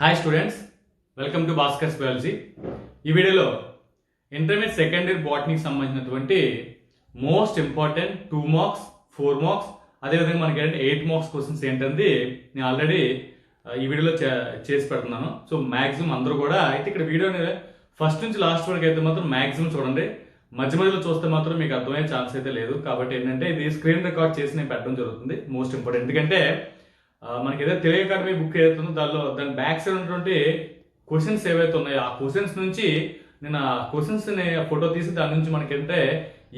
Hi students, welcome to Bhaskar's biology. ఈ వీడియోలో intermediate second year బాటనీకి సంబంధించినటువంటి మోస్ట్ ఇంపార్టెంట్ 2 మార్క్స్ 4 మార్క్స్ అదేవిధంగా మనకి 8 మార్క్స్ క్వశ్చన్స్ ఏంటంది నేను ఆల్రెడీ ఈ వీడియోలో చేసి పెడుతున్నాను. సో మ్యాక్సిమం అందరూ కూడా అయితే ఇక్కడ వీడియోని ఫస్ట్ నుంచి లాస్ట్ వరకు అయితే మాత్రం మ్యాక్సిమం చూడండి. మధ్య మధ్యలో చూస్తే మాత్రం మీకు అర్థమయ్యే ఛాన్స్ అయితే లేదు. కాబట్టి ఏంటంటే ఇది స్క్రీన్ రికార్డ్ చేసి నేను పెట్టడం జరుగుతుంది. మోస్ట్ ఇంపార్టెంట్ ఎందుకంటే మనకి ఏదైతే తెలుగు అకాడమీ బుక్ ఏదైతుందో దాని బ్యాక్ సైడ్ ఉన్నటువంటి క్వశ్చన్స్ ఏవైతే ఉన్నాయో ఆ క్వశ్చన్స్ నుంచి నేను ఆ క్వశ్చన్స్ ఫోటో తీసి దాని నుంచి మనకంటే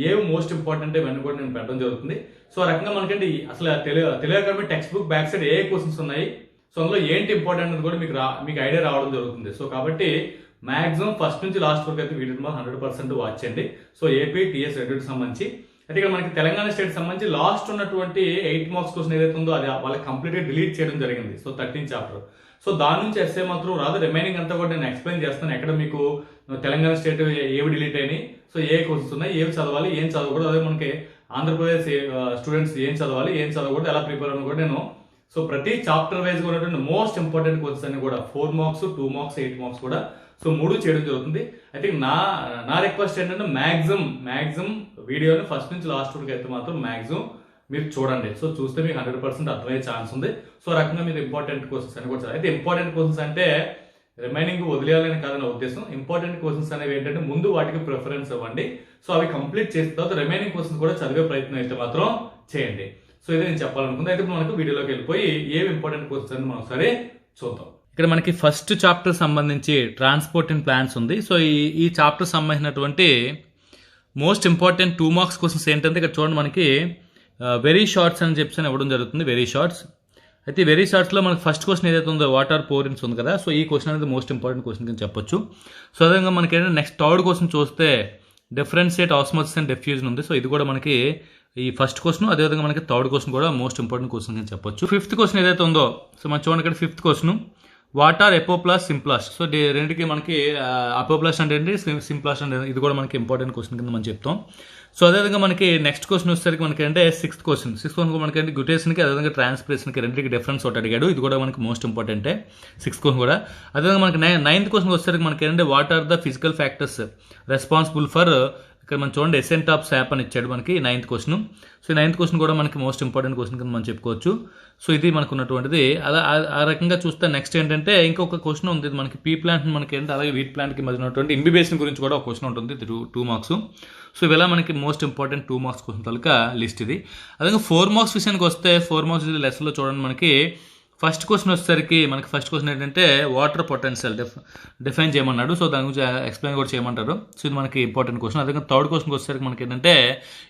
ఏవి మోస్ట్ ఇంపార్టెంట్ ఇవన్నీ కూడా నేను పెట్టడం జరుగుతుంది. సో ఆ రకంగా మనకంటే అసలు Telugu academy textbook back side ఏ క్వశ్చన్స్ ఉన్నాయి, సో అందులో ఏంటి ఇంపార్టెంట్ అనేది కూడా మీకు ఐడియా రావడం జరుగుతుంది. సో కాబట్టి మాక్సిమం ఫస్ట్ నుంచి లాస్ట్ వరకు అయితే వీడియో 100% వాచ్ చేయండి. సో ఏపీ టీఎస్ రెండింటికి సంబంధించి అయితే ఇక్కడ మనకి తెలంగాణ స్టేట్ సంబంధించి లాస్ట్ ఉన్నటువంటి 8 మార్క్స్ క్వశ్చన్ ఏదైతే ఉందో అది వాళ్ళకి కంప్లీట్గా డిలీట్ చేయడం జరిగింది. So 13 chapter. సో దాని నుంచి ఎస్ఏ మాత్రం రాదు. రిమైనింగ్ అంతా కూడా నేను ఎక్స్ప్లెయిన్ చేస్తాను. ఎక్కడ మీకు తెలంగాణ స్టేట్ ఏవి డిలీట్ అయినాయి, సో ఏ క్వశ్చన్స్ ఉన్నాయి, ఏవి చదవాలి, ఏం చదవకూడదు, అదే మనకి ఆంధ్రప్రదేశ్ స్టూడెంట్స్ ఏం చదవాలి, ఏం చదవకూడదు, ఎలా ప్రిపేర్ అని కూడా నేను సో ప్రతి చాప్టర్ వైజ్ గా ఉన్నటువంటి మోస్ట్ ఇంపార్టెంట్ క్వశ్చన్స్ అన్ని కూడా 4 మార్క్స్ 2 మార్క్స్ 8 మార్క్స్ కూడా సో 3 చేయడం జరుగుతుంది. అయితే నా రిక్వెస్ట్ ఏంటంటే మ్యాక్సిమం వీడియోని ఫస్ట్ నుంచి లాస్ట్ వరకు అయితే మాత్రం మ్యాక్సిమం మీరు చూడండి. సో చూస్తే మీకు 100% అర్థమయ్యే ఛాన్స్ ఉంది. సో రకంగా మీరు ఇంపార్టెంట్ క్వశ్చన్స్ అని కూడా అయితే ఇంపార్టెంట్ క్వశ్చన్స్ అంటే రిమైనింగ్ వదిలేయాలని కాదని నా ఉద్దేశం. ఇంపార్టెంట్ క్వశ్చన్స్ అనేవి ఏంటంటే ముందు వాటికి ప్రిఫరెన్స్ ఇవ్వండి. సో అవి కంప్లీట్ చేసిన తర్వాత రిమైనింగ్ క్వశ్చన్స్ కూడా చదివే ప్రయత్నం అయితే మాత్రం చేయండి. సో ఇది నేను చెప్పాలనుకుంది. అయితే మనకు వీడియోలోకి వెళ్ళిపోయి ఏవి ఇంపార్టెంట్ క్వశ్చన్స్ అని మనం ఒకసారి చూద్దాం. ఇక్కడ మనకి ఫస్ట్ చాప్టర్ సంబంధించి ట్రాన్స్పోర్ట్ అండ్ ప్లాన్స్ ఉంది. సో ఈ చాప్టర్ సంబంధించినటువంటి మోస్ట్ ఇంపార్టెంట్ 2 మార్క్స్ క్వశ్చన్స్ ఏంటంటే ఇక్కడ చూడండి మనకి వెరీ షార్ట్స్ అని చెప్పి ఇవ్వడం జరుగుతుంది. వెరీ షార్ట్స్ అయితే వెరీ షార్ట్స్లో మనకి ఫస్ట్ క్వశ్చన్ ఏదైతే ఉందో వాట్ ఆర్ పోరిన్స్ ఉంది కదా. సో ఈ క్వశ్చన్ అనేది మోస్ట్ ఇంపార్టెంట్ క్వశ్చన్ కింద చెప్పొచ్చు. సో అదేవిధంగా మనకి ఏంటంటే నెక్స్ట్ థర్డ్ క్వశ్చన్ చూస్తే డిఫరెన్షియేట్ ఆస్మోసిస్ అండ్ డిఫ్యూజన్ ఉంది. సో ఇది కూడా మనకి ఈ ఫస్ట్ క్వశ్చన్, అదేవిధంగా మనకి థర్డ్ క్వశ్చన్ కూడా మోస్ట్ ఇంపార్టెంట్ క్వశ్చన్ కింద చెప్పొచ్చు. ఫిఫ్త్ క్వశ్చన్ ఏదైతే ఉందో సో మనం చూడండి ఇక్కడ fifth question what are apoplast symplast. So రెండుకి మనకి అపోప్లాస్ట్ అంటే ఏంటి, సింప్లాస్ట్ అంటే ఇది కూడా మనకి ఇంపార్టెంట్ క్వశ్చన్ కింద మనం చెప్తాం. సో అదేవిధంగా మనకి నెక్స్ట్ క్వశ్చన్ వచ్చేసరికి మనకి అంటే సిక్స్త్ క్వశ్చన్ మనకి అంటే గ్యూటేషన్కి అదేవిధంగా ట్రాన్స్పిరేషన్కి రెండింటికి డిఫరెన్స్ ఒకటి అడిగాడు. ఇది కూడా మనకి మోస్ట్ ఇంపార్టెంటే సిక్స్త్ క్వశ్చన్ కూడా. అదేవిధంగా మనకి నైన్త్ క్వశ్చన్ వచ్చేసరికి మనకి ఏంటంటే what are the physical factors responsible for, ఇక్కడ మనం చూడండి ఎసెంట్ ఆఫ్ శాప్ అని ఇచ్చాడు మనకి 9th క్వశ్చన్. సో ఈ 9th క్వశ్చన్ కూడా మనకి మోస్ట్ ఇంపార్టెంట్ క్వశ్చన్ కింద మనం చెప్పుకోవచ్చు. సో ఇది మనకు ఉన్నటువంటిది. అలా ఆ రకంగా చూస్తే నెక్స్ట్ ఏంటంటే ఇంకొక క్వశ్చన్ ఉంది మనకి పీ ప్లాంట్ మనకి ఏంటంటే అలాగే వీట్ ప్లాంట్కి మధ్య ఉన్నటువంటి ఇంబిబేషన్ గురించి కూడా ఒక క్వశ్చన్ ఉంటుంది. 2 మార్క్స్. సో ఇవిలా మనకి మోస్ట్ ఇంపార్టెంట్ 2 మార్క్స్ క్వశ్చన్ తాలూకా లిస్ట్ ఇది. అదే 4 మార్క్స్ విషయానికి వస్తే 4 మార్క్స్ లెసన్లో చూడండి మనకి ఫస్ట్ క్వశ్చన్ వచ్చేసరికి మనకి ఫస్ట్ క్వశ్చన్ ఏంటంటే వాటర్ పొటెన్షియల్ డిఫైన్ చేయమన్నాడు. సో దాని గురించి ఎక్స్ప్లెయిన్ కూడా చేయమంటారు. సో ఇది మనకి ఇంపార్టెంట్ క్వశ్చన్. అదే థర్డ్ క్వశ్చన్ వచ్చేసరికి మనకి ఏంటంటే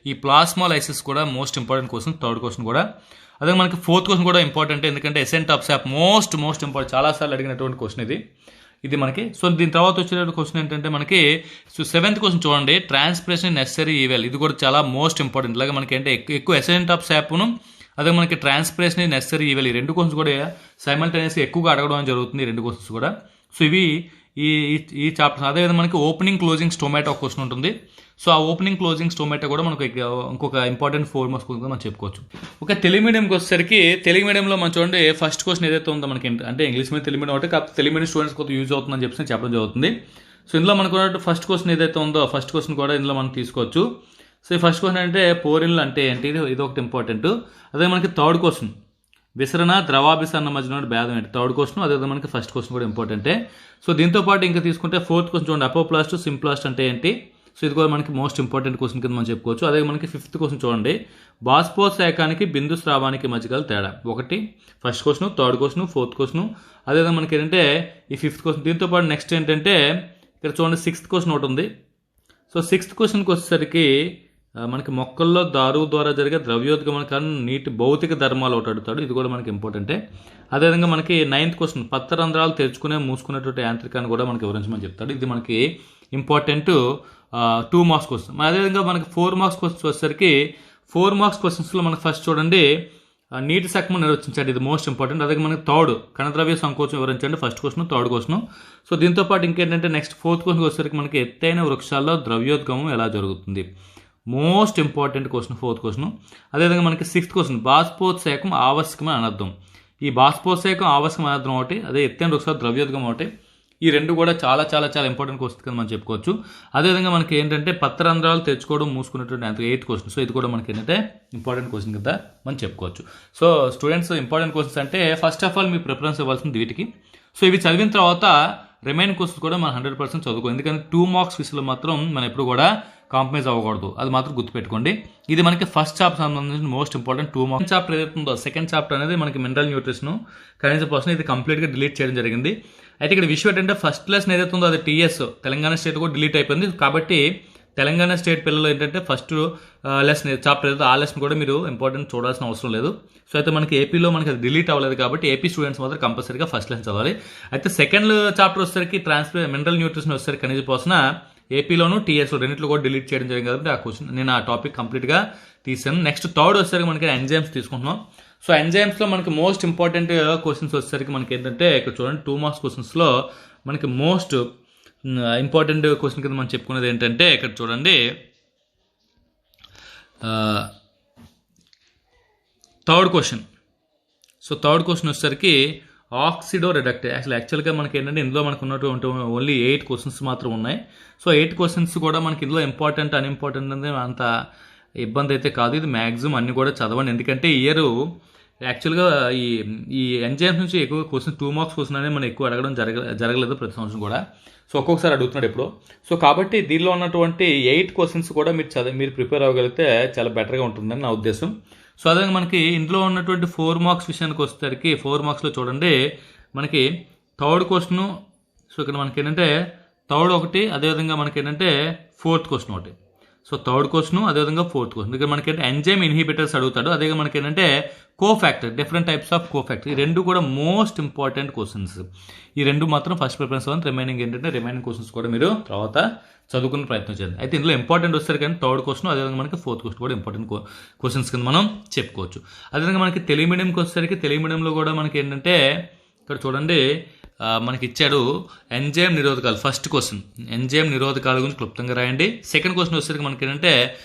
ఈ ప్లాస్మాలైసిస్ కూడా most important question, third question కూడా. అదే మనకి ఫోర్త్ క్వశ్చన్ కూడా ఇంపార్టెంట్, ఎందుకంటే ascent of sap most important, చాలాసార్లు అడిగినటువంటి క్వశ్చన్ ఇది మనకి. సో దీని తర్వాత వచ్చే క్వశ్చన్ ఏంటంటే మనకి సో 7th క్వశ్చన్ చూడండి ట్రాన్స్పిరేషన్ నెసరీ ఈవెల్. ఇది కూడా చాలా మోస్ట్ ఇంపార్టెంట్. ఇలాగే మనకి అంటే ఎక్కువ ఎసెంట్ ఆఫ్ శాప్ను అదే మనకి ట్రాన్స్పిరేషన్ నెసరీ ఈవెల్ ఈ 2 క్వశ్చన్స్ కూడా సైమల్టేనియస్గా ఎక్కువగా అడగడం జరుగుతుంది ఈ 2 క్వశ్చన్స్ కూడా. సో ఇవి ఈ చాప్టర్స్. అదేవిధంగా మనకి ఓపెనింగ్ క్లోజింగ్ స్టోమాటో ఒక క్వశ్చన్ ఉంటుంది. సో ఆ ఓపెనింగ్ క్లోజింగ్ స్టోమాటో కూడా మనకు ఇంకొక ఇంపార్టెంట్ 4 మార్క్స్ క్వశ్చన్ మనం చెప్పుకోవచ్చు. ఒక తెలుగు మీడియంకి వచ్చేసరికి తెలుగు మీడియంలో మనం చూడండి ఫస్ట్ క్వశ్చన్ ఏదైతే ఉందో మనకి అంటే ఇంగ్లీష్ మీడియం తెలుగు మీడియం ఒకటి, కాకపోతే తెలుగు మీడియం స్టూడెంట్స్ కొద్దిగా యూజ్ అవుతుందని చెప్పి చెప్పడం జరుగుతుంది. సో ఇందులో మనకు ఫస్ట్ క్వశ్చన్ ఏదైతే ఉందో ఫస్ట్ క్వశ్చన్ కూడా ఇందులో మనం తీసుకోవచ్చు. సో ఈ ఫస్ట్ క్వశ్చన్ అంటే పోరిన్లు అంటే ఏంటి, ఇది ఒకటి ఇంపార్టెంట్. అదే మనకి థర్డ్ క్వశ్చన్ విసరణ ద్రవాభిసరణ మధ్య భేదం ఏంటి, థర్డ్ క్వశ్చన్. అదే మనకి ఫస్ట్ క్వశ్చన్ కూడా ఇంపార్టెంటే. సో దీంతో పాటు ఇంకా తీసుకుంటే ఫోర్త్ క్వశ్చన్ చూడండి అపోప్లాస్ట్ సింప్లాస్ట్ అంటే ఏంటి. సో ఇది కూడా మనకి మోస్ట్ ఇంపార్టెంట్ క్వశ్చన్ కింద మనం చెప్పుకోవచ్చు. అదే మనకి ఫిఫ్త్ క్వశ్చన్ చూడండి బాష్పోత్సేకానికి బిందు స్రావానికి మధ్య గల తేడా. ఒకటి first question, third question, fourth question. అదేవిధంగా మనకి ఏంటంటే ఈ ఫిఫ్త్ క్వశ్చన్. దీంతో పాటు నెక్స్ట్ ఏంటంటే ఇక్కడ చూడండి 6th క్వశ్చన్ ఒకటి ఉంది. సో 6th క్వశ్చన్కి వచ్చేసరికి మనకి మొక్కల్లో దారువు ద్వారా జరిగే ద్రవ్యోద్గమన కారణం నీటి భౌతిక ధర్మాలు ఒకటి అడుగుతాడు. ఇది కూడా మనకి ఇంపార్టెంటే. అదేవిధంగా మనకి 9th క్వశ్చన్ పత్రరంధ్రాలు తెరుచుకునే మూసుకునేటువంటి యాంత్రికాన్ని కూడా మనకి వివరించమని చెప్తాడు. ఇది మనకి ఇంపార్టెంట్ 2 మార్క్స్ క్వశ్చన్. అదేవిధంగా మనకి 4 మార్క్స్ క్వశ్చన్స్ వచ్చేసరికి 4 మార్క్స్ క్వశ్చన్స్లో మనకి ఫస్ట్ చూడండి నీటి శాఖము నిర్వచించండి. ఇది మోస్ట్ ఇంపార్టెంట్. అదే మనకి థర్డ్ కణద్రవ్య సంకోచం వివరించండి first question, third question. So దీంతో పాటు ఇంకేంటంటే నెక్స్ట్ 4th క్వశ్చన్ వచ్చేసరికి మనకి ఎత్తైన వృక్షాల్లో ద్రవ్యోద్గమం ఎలా జరుగుతుంది, most important question 4th question. అదేవిధంగా మనకి 6th క్వశ్చన్ బాష్పోత్సేకం ఆవశ్యకమే అనర్థం. ఈ బాష్పోత్సేకం ఆవశ్యక మాత్రం ఒకటి, అదే ఎత్తైన వృక్షాలు ద్రవ్యోద్గం ఒకటి. ఈ రెండు కూడా చాలా చాలా చాలా ఇంపార్టెంట్ క్వశ్చన్ కింద మనం చెప్పుకోవచ్చు. అదేవిధంగా మనకి ఏంటంటే పత్రరంధ్రాలు తెచ్చుకోవడం మూసుకున్నటువంటి 8th క్వశ్చన్. సో ఇది కూడా మనకి ఏంటంటే ఇంపార్టెంట్ క్వశ్చన్ కింద మనం చెప్పుకోవచ్చు. సో స్టూడెంట్స్ ఇంపార్టెంట్ క్వశ్చన్స్ అంటే first of all me preference ఇవ్వాల్సింది వీటికి. సో ఇవి చదివిన తర్వాత రిమైనింగ్ క్వశ్చన్స్ కూడా మనం 100% చదువుకో. ఎందుకంటే 2 మార్క్స్ విషయంలో మాత్రం మనం ఎప్పుడు కూడా కాంప్రమైజ్ అవ్వకూడదు, అది మాత్రం గుర్తుపెట్టుకోండి. ఇది మనకి ఫస్ట్ చాప్టర్ సంబంధించిన మోస్ట్ ఇంపార్టెంట్ 2 మార్క్స్. చాప్టర్ ఏదైతే ఉందో సెకండ్ చాప్టర్ అనేది మనకి మినరల్ న్యూట్రిషన్ కనీస పోషణ, ఇది కంప్లీట్గా డిలీట్ చేయడం జరిగింది. అయితే ఇక్కడ విషయం ఏంటంటే ఫస్ట్ లెసన్ ఏదైతే ఉందో అది టీఎస్ తెలంగాణ స్టేట్ కూడా డిలీట్ అయిపోయింది. కాబట్టి తెలంగాణ స్టేట్ పిల్లలు ఏంటంటే ఫస్ట్ లెసన్ చాప్టర్ ఏదైతే ఆ లెసన్ కూడా మీరు ఇంపార్టెంట్ చూడాల్సిన అవసరం లేదు. సో అయితే మనకి ఏపీలో మనకి అది డిలీట్ అవ్వలేదు కాబట్టి ఏపీ స్టూడెంట్స్ మాత్రం కంపల్సరీగా ఫస్ట్ లెసన్ చదవాలి. అయితే సెకండ్ చాప్టర్ వచ్చేసరికి మినరల్ న్యూట్రిషన్ వచ్చేసరికి కనీస పోషణ ఏపీలోను టీఎస్లో రెండింటిలో కూడా డిలీట్ చేయడం జరిగింది కాబట్టి ఆ క్వశ్చన్ నేను ఆ టాపిక్ కంప్లీట్గా తీసాను. నెక్స్ట్ థర్డ్ వచ్చేసరికి మనకి ఎంజైమ్స్ తీసుకుంటున్నాం. సో ఎంజైమ్స్లో మనకి మోస్ట్ ఇంపార్టెంట్ క్వశ్చన్స్ వచ్చేసరికి మనకి ఏంటంటే ఇక్కడ చూడండి 2 మార్క్స్ క్వశ్చన్స్లో మనకి మోస్ట్ ఇంపార్టెంట్ క్వశ్చన్ కింద మనం చెప్పుకునేది ఏంటంటే ఇక్కడ చూడండి third question. So third question వచ్చేసరికి ఆక్సిడో రిడక్ట్. యాక్చువల్గా మనకి ఏంటంటే ఇందులో మనకు ఉన్నటువంటి ఓన్లీ 8 క్వశ్చన్స్ మాత్రం ఉన్నాయి. సో 8 క్వశ్చన్స్ కూడా మనకి ఇందులో ఇంపార్టెంట్ అన్ఇంపార్టెంట్ అనేది అంత ఇబ్బంది అయితే కాదు. ఇది మ్యాక్సిమం అన్ని కూడా చదవండి. ఎందుకంటే ఇయర్ యాక్చువల్గా ఈ ఎంజైమ్స్ నుంచి ఎక్కువ క్వశ్చన్ 2 మార్క్స్ క్వశ్చన్ అనేది మనం ఎక్కువ అడగడం జరగలేదు ప్రతి సంవత్సరం కూడా. సో ఒక్కొక్కసారి అడుగుతున్నాడు ఇప్పుడు. సో కాబట్టి దీనిలో ఉన్నటువంటి 8 క్వశ్చన్స్ కూడా మీరు ప్రిపేర్ అవ్వగలిగితే చాలా బెటర్గా ఉంటుందని నా ఉద్దేశం. సో అదే మనకి ఇందులో ఉన్నటువంటి 4 మార్క్స్ విషయానికి వచ్చేసరికి 4 మార్క్స్లో చూడండి మనకి థర్డ్ క్వశ్చన్. సో ఇక్కడ మనకి ఏంటంటే థర్డ్ ఒకటి, అదేవిధంగా మనకి ఏంటంటే 4th క్వశ్చన్ ఒకటి. సో థర్డ్ క్వశ్చన్ అదేవిధంగా 4th క్వశ్చన్. ఇక్కడ మనకి ఎంజైమ్ ఇన్హిబిటర్స్ అడుగుతాడు. అదే మనకి ఏంటంటే cofactor, different types of cofactor. ఈ రెండు కూడా మోస్ట్ ఇంపార్టెంట్ క్వశ్చన్స్. ఈ రెండు మాత్రం ఫస్ట్ ప్రిఫరెన్స్ అవ్వాలి. రిమైనింగ్ క్వశ్చన్స్ కూడా మీరు తర్వాత చదువుకునే ప్రయత్నం చేయండి. అయితే ఇందులో ఇంపార్టెంట్ వస్తారు కానీ థర్డ్ క్వశ్చన్ అదేవిధంగా మనకి 4th క్వశ్చన్ కూడా ఇంపార్టెంట్ క్వశ్చన్స్ కింద మనం చెప్పుకోవచ్చు. అదేవిధంగా మనకి తెలుగు మీడియంకి వచ్చేసరికి తెలుగు మీడియంలో కూడా మనకి ఏంటంటే ఇక్కడ చూడండి మనకి ఇచ్చాడు ఎంజైమ్ నిరోధకాలు. ఫస్ట్ క్వశ్చన్ ఎంజైమ్ నిరోధకాల గురించి క్లుప్తంగా రాయండి. సెకండ్ క్వశ్చన్ వచ్చేసరికి మనకి ఏంటంటే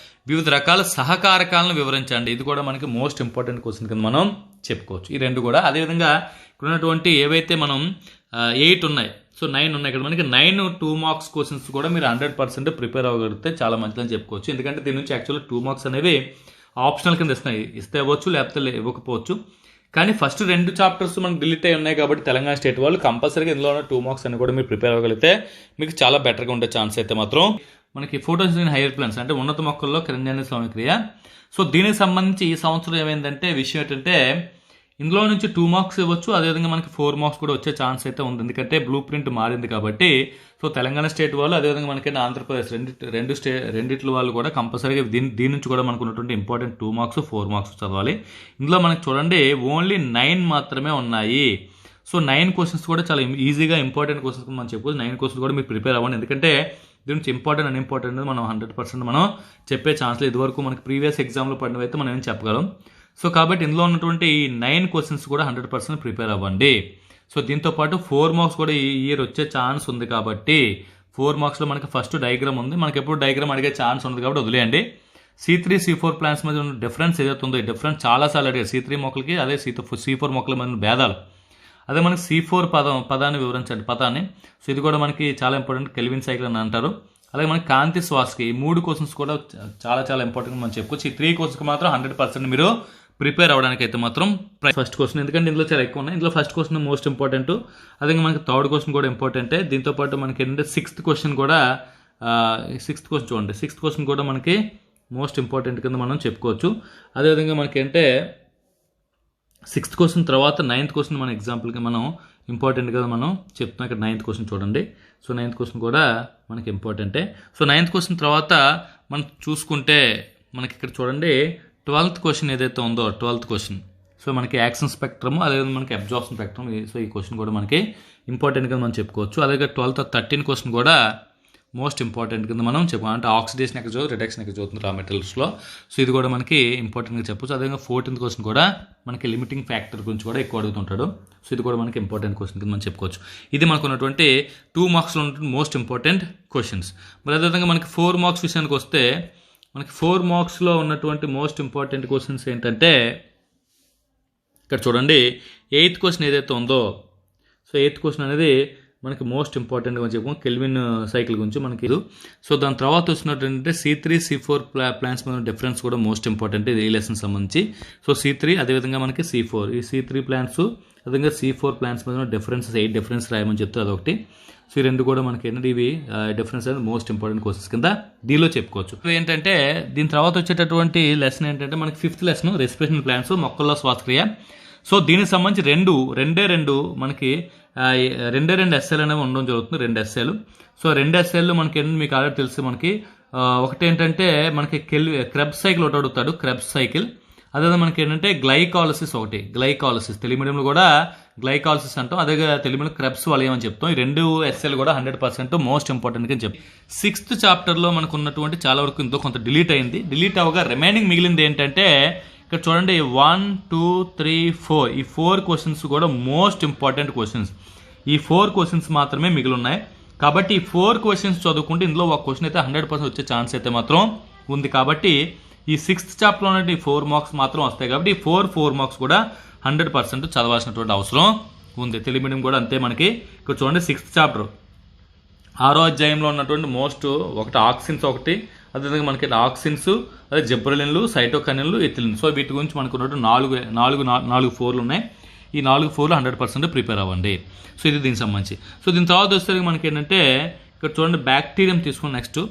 వివిధ రకాల సహకారకాలను వివరించండి. ఇది కూడా మనకి మోస్ట్ ఇంపార్టెంట్ క్వశ్చన్ కింద మనం చెప్పుకోవచ్చు. ఈ రెండు కూడా అదేవిధంగా ఇక్కడ ఉన్నటువంటి ఏవైతే మనం 8 ఉన్నాయి, సో 9 ఉన్నాయి. ఇక్కడ మనకి 9 2 మార్క్స్ క్వశ్చన్స్ కూడా మీరు 100% ప్రిపేర్ అవ్వగలిగితే చాలా మంచిదని చెప్పుకోవచ్చు. ఎందుకంటే దీని నుంచి యాక్చువల్గా 2 మార్క్స్ అనేవి ఆప్షనల్ కింద ఇస్తే ఇవ్వచ్చు, లేకపోతే ఇవ్వకపోవచ్చు. కానీ ఫస్ట్ 2 చాప్టర్స్ మనకు డిలీట్ అయి ఉన్నాయి కాబట్టి తెలంగాణ స్టేట్ వాళ్ళు కంపల్సరీగా ఇందులో ఉన్న 2 మార్క్స్ అని కూడా మీరు ప్రిపేర్ అవ్వగలిగితే మీకు చాలా బెటర్గా ఉండే ఛాన్స్ అయితే మాత్రం మనకి ఫోటోసిన్ హైయర్ ప్లాంట్స్ అంటే ఉన్నత మొక్కల్లో కిరణజన్య సంక్రియ. సో దీనికి సంబంధించి ఈ సంవత్సరం ఏమైందంటే విషయం ఏంటంటే ఇందులో నుంచి 2 మార్క్స్ ఇవ్వచ్చు, అదేవిధంగా మనకి 4 మార్క్స్ కూడా వచ్చే ఛాన్స్ అయితే ఉంది. ఎందుకంటే బ్లూ ప్రింట్ మారింది కాబట్టి. సో తెలంగాణ స్టేట్ వాళ్ళు అదేవిధంగా మనకి ఆంధ్రప్రదేశ్ రెండిట్ల వాళ్ళు కూడా కంపల్సరీగా దీని నుంచి కూడా మనకు ఉన్నటువంటి ఇంపార్టెంట్ 2 మార్క్స్ 4 మార్క్స్ చదవాలి. ఇందులో మనకి చూడండి ఓన్లీ 9 మాత్రమే ఉన్నాయి. సో 9 క్వశ్చన్స్ కూడా చాలా ఈజీగా ఇంపార్టెంట్ క్వశ్చన్స్ మనం చెప్పుకోవచ్చు. 9 క్వశ్చన్స్ కూడా మీరు ప్రిపేర్ అవ్వండి. ఎందుకంటే దీని నుంచి ఇంపార్టెంట్ అన్ఇంపార్టెంట్ అనేది మనం 100% మనం చెప్పే ఛాన్స్లో ఇదివరకు మనకి ప్రీవియస్ ఎగ్జామ్లో పడినవైతే మనం ఏం చెప్పగలం. సో కాబట్టి ఇందులో ఉన్నటువంటి ఈ 9 క్వశ్చన్స్ కూడా 100% ప్రిపేర్ అవ్వండి. సో దీంతో పాటు 4 మార్క్స్ కూడా ఈ ఇయర్ వచ్చే ఛాన్స్ ఉంది కాబట్టి 4 మార్క్స్లో మనకి ఫస్ట్ డయాగ్రామ్ ఉంది. మనకి ఎప్పుడు డయాగ్రామ్ అడిగే ఛాన్స్ ఉంది కాబట్టి వదిలేయండి. C3 C4 ప్లాంట్స్ మధ్య ఉన్న డిఫరెన్స్ ఏదైతే ఉందో ఈ డిఫరెన్స్ చాలాసార్లు అడిగారు. C3 మొక్కలకి అదే C4 మొక్కల మధ్య భేదాలు, అదే మనకి C4 పదాన్ని వివరించండి పదాన్ని. సో ఇది కూడా మనకి చాలా ఇంపార్టెంట్, కెల్విన్ సైకిల్ అని అంటారు. అలాగే మనకి కాంతి శ్వాసకి ఈ 3 క్వశ్చన్స్ కూడా చాలా చాలా ఇంపార్టెంట్ మనం చెప్పుకోవచ్చు. ఈ 3 క్వశ్చన్కి మాత్రం 100% మీరు ప్రిపేర్ అవ్వడానికి అయితే మాత్రం ఫస్ట్ క్వశ్చన్, ఎందుకంటే ఇందులో చాలా ఎక్కువ ఉన్నాయి. ఇందులో ఫస్ట్ క్వశ్చన్ మోస్ట్ ఇంపార్టెంట్, అదే మనకి థర్డ్ క్వశ్చన్ కూడా ఇంపార్టెంటే. దీంతోపాటు మనకి ఏంటంటే 6th క్వశ్చన్ కూడా 6th క్వశ్చన్ చూడండి, 6th క్వశ్చన్ కూడా మనకి మోస్ట్ ఇంపార్టెంట్ కింద మనం చెప్పుకోవచ్చు. అదేవిధంగా మనకి అంటే 6th క్వశ్చన్ తర్వాత 9th క్వశ్చన్ మన ఎగ్జాంపుల్కి మనం ఇంపార్టెంట్గా మనం చెప్తున్నాం. ఇక్కడ 9th క్వశ్చన్ చూడండి. సో 9th క్వశ్చన్ కూడా మనకి ఇంపార్టెంటే. సో 9th క్వశ్చన్ తర్వాత మనం చూసుకుంటే మనకి ఇక్కడ చూడండి 12th క్వశ్చన్ ఏదైతే ఉందో 12th క్వశ్చన్. సో మనకి యాక్షన్ స్పెక్ట్రమ్ అదేవిధంగా మనకి అబ్జార్ప్షన్ స్పెక్ట్రమ్. సో ఈ క్వశ్చన్ కూడా మనకి ఇంపార్టెంట్ కింద మనం చెప్పుకోవచ్చు. అలాగే 13th క్వశ్చన్ కూడా మోస్ట్ ఇంపార్టెంట్ కింద మనం చెప్పుకోవాలి. అంటే ఆక్సిడేషన్ ఎక్కడ చదువు రిడక్షన్ ఎక్కడ చదువుతుంది రా మెటీరియల్స్లో. సో ఇది కూడా మనకి ఇంపార్టెంట్గా చెప్పొచ్చు. అదేవిధంగా 14th క్వశ్చన్ కూడా మనకి లిమిటింగ్ ఫ్యాక్టర్ గురించి కూడా ఎక్కువ అడుగుతుంటాడు. సో ఇది కూడా మనకి ఇంపార్టెంట్ క్వశ్చన్ కింద మనం చెప్పుకోవచ్చు. ఇది మనకు ఉన్నటువంటి 2 మార్క్స్లో ఉన్నటువంటి మోస్ట్ ఇంపార్టెంట్ క్వశ్చన్స్. మరి అదేవిధంగా మనకి 4 మార్క్స్ విషయానికి వస్తే మనకి 4 మార్క్స్లో ఉన్నటువంటి మోస్ట్ ఇంపార్టెంట్ క్వశ్చన్స్ ఏంటంటే ఇక్కడ చూడండి 8th క్వశ్చన్ ఏదైతే ఉందో, సో 8th క్వశ్చన్ అనేది మనకి మోస్ట్ ఇంపార్టెంట్గా చెప్పుకోం కెల్విన్ సైకిల్ గురించి మనకి. సో దాని తర్వాత వచ్చినట్టు C3 C4 ప్లాన్స్ మీద డిఫరెన్స్ కూడా మోస్ట్ ఇంపార్టెంట్ ఈ లెసన్ సంబంధించి. సో C3 అదేవిధంగా మనకి C4, ఈ C3 ప్లాన్స్ అదేవిధంగా C4 ప్లాన్స్ మీద డిఫరెన్సెస్ 8 డిఫరెన్స్ రాయమని చెప్తే అదొకటి. సో ఈ రెండు కూడా మనకి ఏంటంటే ఇవి డిఫరెన్స్ అనేది మోస్ట్ ఇంపార్టెంట్ క్వశ్చన్స్ కింద దీనిలో చెప్పుకోవచ్చు. ఏంటంటే దీని తర్వాత వచ్చేటటువంటి లెసన్ ఏంటంటే మనకి 5th లెసన్ రెస్పిరేషన్ ప్లాన్స్ మొక్కల్లో శ్వాసక్రియ. సో దీనికి సంబంధించి రెండు మనకి రెండే ఎస్ఏలు అనేవి ఉండడం జరుగుతుంది, 2 ఎస్ఏలు. సో 2 ఎస్ఏలు మనకి ఏంటంటే మీకు ఆల్రెడీ తెలుసు, మనకి ఒకటి ఏంటంటే మనకి క్రెబ్స్ సైకిల్ ఒకటి అడుగుతాడు, క్రెబ్స్ సైకిల్. అదే మనకి ఏంటంటే గ్లైకాలసిస్ ఒకటి, గ్లైకాలసిస్ తెలుగు మీడియంలో కూడా గ్లైకాలసిస్ అంటాం, అదే తెలుగు మీడియం క్రెబ్స్ వలయం అని చెప్తాం. ఈ 2 ఎస్ఏలు కూడా 100% మోస్ట్ ఇంపార్టెంట్ అని చెప్తాం. 6th చాప్టర్లో మనకు ఉన్నటువంటి చాలా వరకు ఇంతో కొంత డిలీట్ అయింది. డిలీట్ అవగా రిమైనింగ్ మిగిలింది ఏంటంటే ఇక్కడ చూడండి 1 2 3 4 ఈ 4 క్వశ్చన్స్ కూడా మోస్ట్ ఇంపార్టెంట్ క్వశ్చన్స్. ఈ 4 క్వశ్చన్స్ మాత్రమే మిగిలి ఉన్నాయి. కాబట్టి ఈ 4 క్వశ్చన్స్ చదువుకుంటే ఇందులో ఒక క్వశ్చన్ అయితే 100% వచ్చే ఛాన్స్ అయితే మాత్రం ఉంది. కాబట్టి ఈ 6th చాప్టర్లో ఉన్నటువంటి 4 మార్క్స్ మాత్రం వస్తాయి. కాబట్టి ఈ 4 మార్క్స్ కూడా 100% చదవాల్సినటువంటి అవసరం ఉంది. తెలుగు మీడియం కూడా అంతే. మనకి ఇక్కడ చూడండి 6th చాప్టర్ 6వ అధ్యాయంలో ఉన్నటువంటి మోస్ట్ ఒకటి ఆక్సిన్స్, ఒకటి అదేవిధంగా మనకి ఆక్సిన్స్, అదే జిబ్రెలిన్లు, సైటోకైనిన్లు, ఎథిలిన్. సో వీటి గురించి మనకు ఉన్నటువంటి 4 4లు ఉన్నాయి. ఈ 4 4లు 100% ప్రిపేర్ అవ్వండి. సో ఇది దీనికి సంబంధించి. సో దీని తర్వాత వచ్చేసరికి మనకి ఏంటంటే ఇక్కడ చూడండి బ్యాక్టీరియం తీసుకుని నెక్స్ట్.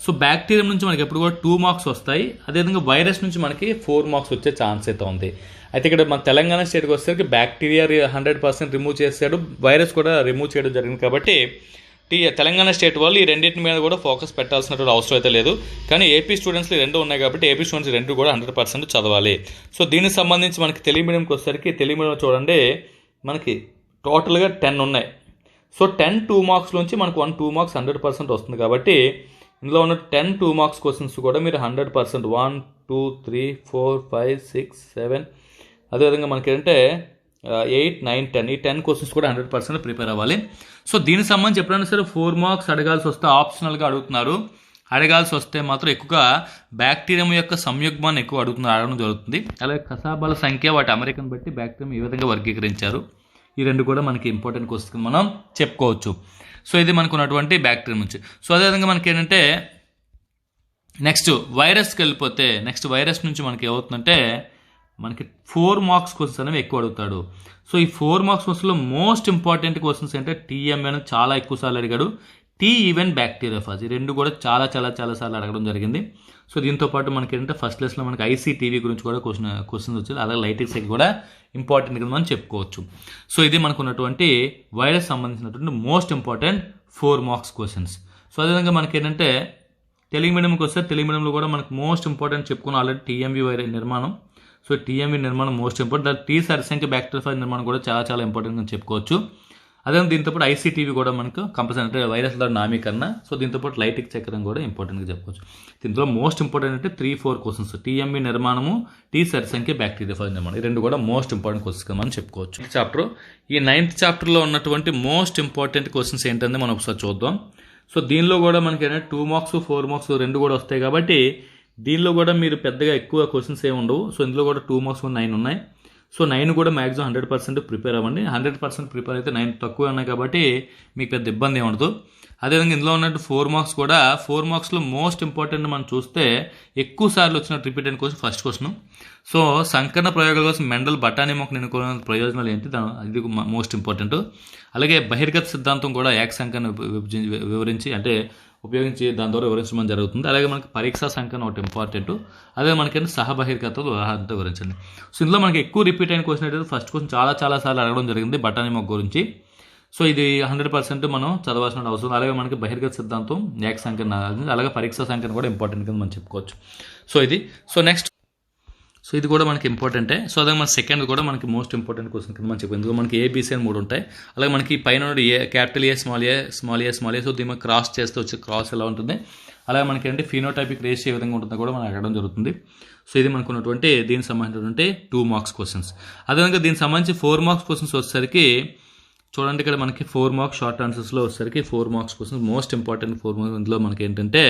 సో బ్యాక్టీరియం నుంచి మనకి ఎప్పుడు కూడా 2 మార్క్స్ వస్తాయి. అదేవిధంగా వైరస్ నుంచి మనకి 4 మార్క్స్ వచ్చే ఛాన్స్ అయితే ఉంది. అయితే ఇక్కడ మన తెలంగాణ స్టేట్కి వచ్చేసరికి బ్యాక్టీరియా 100% రిమూవ్ చేశాడు, వైరస్ కూడా రిమూవ్ చేయడం జరిగింది. కాబట్టి తెలంగాణ స్టేట్ వాళ్ళు ఈ రెండింటి మీద కూడా ఫోకస్ పెట్టాల్సినటువంటి అవసరం అయితే లేదు. కానీ ఏపీ స్టూడెంట్స్లో 2 ఉన్నాయి కాబట్టి ఏపీ స్టూడెంట్స్ 2 కూడా 100% చదవాలి. సో దీనికి సంబంధించి మనకి తెలుగు మీడియంకి వచ్చేసరికి తెలుగు మీడియం చూడండి మనకి టోటల్గా 10 ఉన్నాయి. సో 10 2 మార్క్స్లోంచి మనకు 2 మార్క్స్ 100% వస్తుంది. కాబట్టి ఇందులో ఉన్న 10 2 మార్క్స్ క్వశ్చన్స్ కూడా మీరు 100% 1 2 3 4 5 6 7 అదేవిధంగా మనకి ఏంటంటే 8 9 10 ఈ 10 క్వశ్చన్స్ కూడా 100% ప్రిపేర్ అవ్వాలి. సో దీనికి సంబంధించి ఎప్పుడైనా సరే 4 మార్క్స్ అడగాల్సి వస్తే ఆప్షనల్గా అడుగుతున్నారు. అడగాల్సి వస్తే మాత్రం ఎక్కువగా బ్యాక్టీరియం యొక్క సంయుగ్మాన్ని ఎక్కువ అడగడం జరుగుతుంది. అలాగే కసాబాల సంఖ్య వాటి అమెరికన్ బట్టి బ్యాక్టీరియం ఏ విధంగా వర్గీకరించారు, ఈ 2 కూడా మనకి ఇంపార్టెంట్ క్వశ్చన్ మనం చెప్పుకోవచ్చు. సో ఇది మనకు ఉన్నటువంటి బ్యాక్టీరియం నుంచి. సో అదేవిధంగా మనకి ఏంటంటే నెక్స్ట్ వైరస్కి వెళ్ళిపోతే నెక్స్ట్ వైరస్ నుంచి మనకి ఏమవుతుందంటే మనకి 4 మార్క్స్ క్వశ్చన్స్ అనేవి ఎక్కువ అడుగుతాడు. సో ఈ 4 మార్క్స్ క్వశ్చన్లో మోస్ట్ ఇంపార్టెంట్ క్వశ్చన్స్ అంటే టీఎంఏ అని చాలా ఎక్కువ సార్లు అడిగాడు, టీ ఈవెన్ బ్యాక్టీరియాఫాజ్ ఈ 2 కూడా చాలా సార్లు అడగడం జరిగింది. సో దీంతో పాటు మనకి ఏంటంటే ఫస్ట్ లెస్లో మనకి ఐసీటీవీ గురించి కూడా క్వశ్చన్స్ వచ్చేది, అలాగే లైటిక్స్ కూడా ఇంపార్టెంట్ కింద మనం చెప్పుకోవచ్చు. సో ఇది మనకు ఉన్నటువంటి వైరస్ సంబంధించినటువంటి most important 4 marks questions. So అదేవిధంగా మనకి ఏంటంటే తెలుగు మీడియంకి వస్తే తెలుగు మీడియంలో కూడా మనకు మోస్ట్ ఇంపార్టెంట్ చెప్పుకున్నాం ఆల్రెడీ టీఎంవి వైరస్ నిర్మాణం. సో టీఎంవి నిర్మాణం మోస్ట్ ఇంపార్టెంట్, టీ సరిసంఖ్య బ్యాక్టీరియాఫాజ్ నిర్మాణం కూడా చాలా ఇంపార్టెంట్ అని చెప్పుకోవచ్చు. అదే దీంతోపాటు ఐసీటీవీ కూడా మనకు కంపల్సరీ అంటే వైరస్ల నామీకరణ. సో దీంతోపాటు లైటిక్ చక్రం కూడా ఇంపార్టెంట్గా చెప్పుకోవచ్చు. దీంట్లో మోస్ట్ ఇంపార్టెంట్ అంటే 3-4 క్వశ్చన్స్ టీఎంబీ నిర్మాణము, టీ సరిసంఖ్య బ్యాక్టీరియాఫాజ్ నిర్మాణం ఈ 2 కూడా మోస్ట్ ఇంపార్టెంట్ క్వశ్చన్స్ మనం చెప్పుకోవచ్చు. చాప్టర్ ఈ 9th చాప్టర్లో ఉన్నటువంటి మోస్ట్ ఇంపార్టెంట్ క్వశ్చన్స్ ఏంటంటే మనం ఒకసారి చూద్దాం. సో దీనిలో కూడా మనకి ఏంటంటే 2 మార్క్స్ 4 మార్క్స్ 2 కూడా వస్తాయి. కాబట్టి దీనిలో కూడా మీరు పెద్దగా ఎక్కువ క్వశ్చన్స్ ఏమి ఉండవు. సో ఇందులో కూడా 2 మార్క్స్ 9 ఉన్నాయి. సో 9 కూడా మ్యాక్సిమం 100% ప్రిపేర్ అవ్వండి. 100% ప్రిపేర్ అయితే 9 తక్కువ ఉన్నాయి కాబట్టి మీకు పెద్ద ఇబ్బంది ఏమి ఉండదు. అదేవిధంగా ఇందులో ఉన్నట్టు 4 మార్క్స్ కూడా 4 మార్క్స్లో మోస్ట్ ఇంపార్టెంట్ మనం చూస్తే ఎక్కువ సార్లు వచ్చిన రిపీట్ అయిన క్వశ్చన్ ఫస్ట్ క్వశ్చన్. సో సంకరణ ప్రయోగాల కోసం మెండల్ బఠానీ మొక్కను ఎన్నుకోవడం ప్రయోజనాలు ఏంటి, ఇది మోస్ట్ ఇంపార్టెంట్. అలాగే బహిర్గత సిద్ధాంతం కూడా ఏక సంఖ్యను వివరించి అంటే ఉపయోగించి దాని ద్వారా వివరించడం జరుగుతుంది. అలాగే మనకి పరీక్షా సంఖ్య ఒకటి ఇంపార్టెంట్. అదే మనకి సహబహిర్గత ఉదాహరణతో వివరించండి. సో ఇందులో మనకి ఎక్కువ రిపీట్ అయిన క్వశ్చన్ అయితే ఫస్ట్ క్వశ్చన్ చాలా సార్లు అడగడం జరిగింది బఠానీ మొక్క గురించి. సో ఇది 100% మనం చదవాల్సిన అవసరం. అలాగే మనకి బహిర్గత సిద్ధాంతం ఏక సంఖ్య, అలాగే పరీక్షా సంఖ్యను కూడా ఇంపార్టెంట్ కింద మనం చెప్పుకోవచ్చు. సో ఇది నెక్స్ట్ సో ఇది కూడా మనకి ఇంపార్టెంటే. సో అదే మన సెకండ్ కూడా మనకి మోస్ట్ ఇంపార్టెంట్ క్వశ్చన్ కింద మనం చెప్పుకుంది. మనకి ఏబీసీ అని 3 ఉంటాయి. అలాగే మనకి పైన capital a small A. So దీని క్రాస్ చేస్తే వచ్చే క్రాస్ ఎలా ఉంటుంది, అలాగే మనకి ఏంటంటే ఫినోటైపిక్ రేషియో ఏ విధంగా ఉంటుందో కూడా మనకు అడగడం జరుగుతుంది. సో ఇది మనకు ఉన్నటువంటి దీనికి సంబంధించినటువంటి 2 మార్క్స్ క్వశ్చన్స్. అదేవిధంగా దీనికి సంబంధించి 4 మార్క్స్ క్వశ్చన్స్ వచ్చేసరికి చూడండి ఇక్కడ మనకి 4 మార్క్స్ షార్ట్ ఆన్సర్స్లో వచ్చేసరికి 4 marks questions most important 4 marks. ఇందులో మనకి ఏంటంటే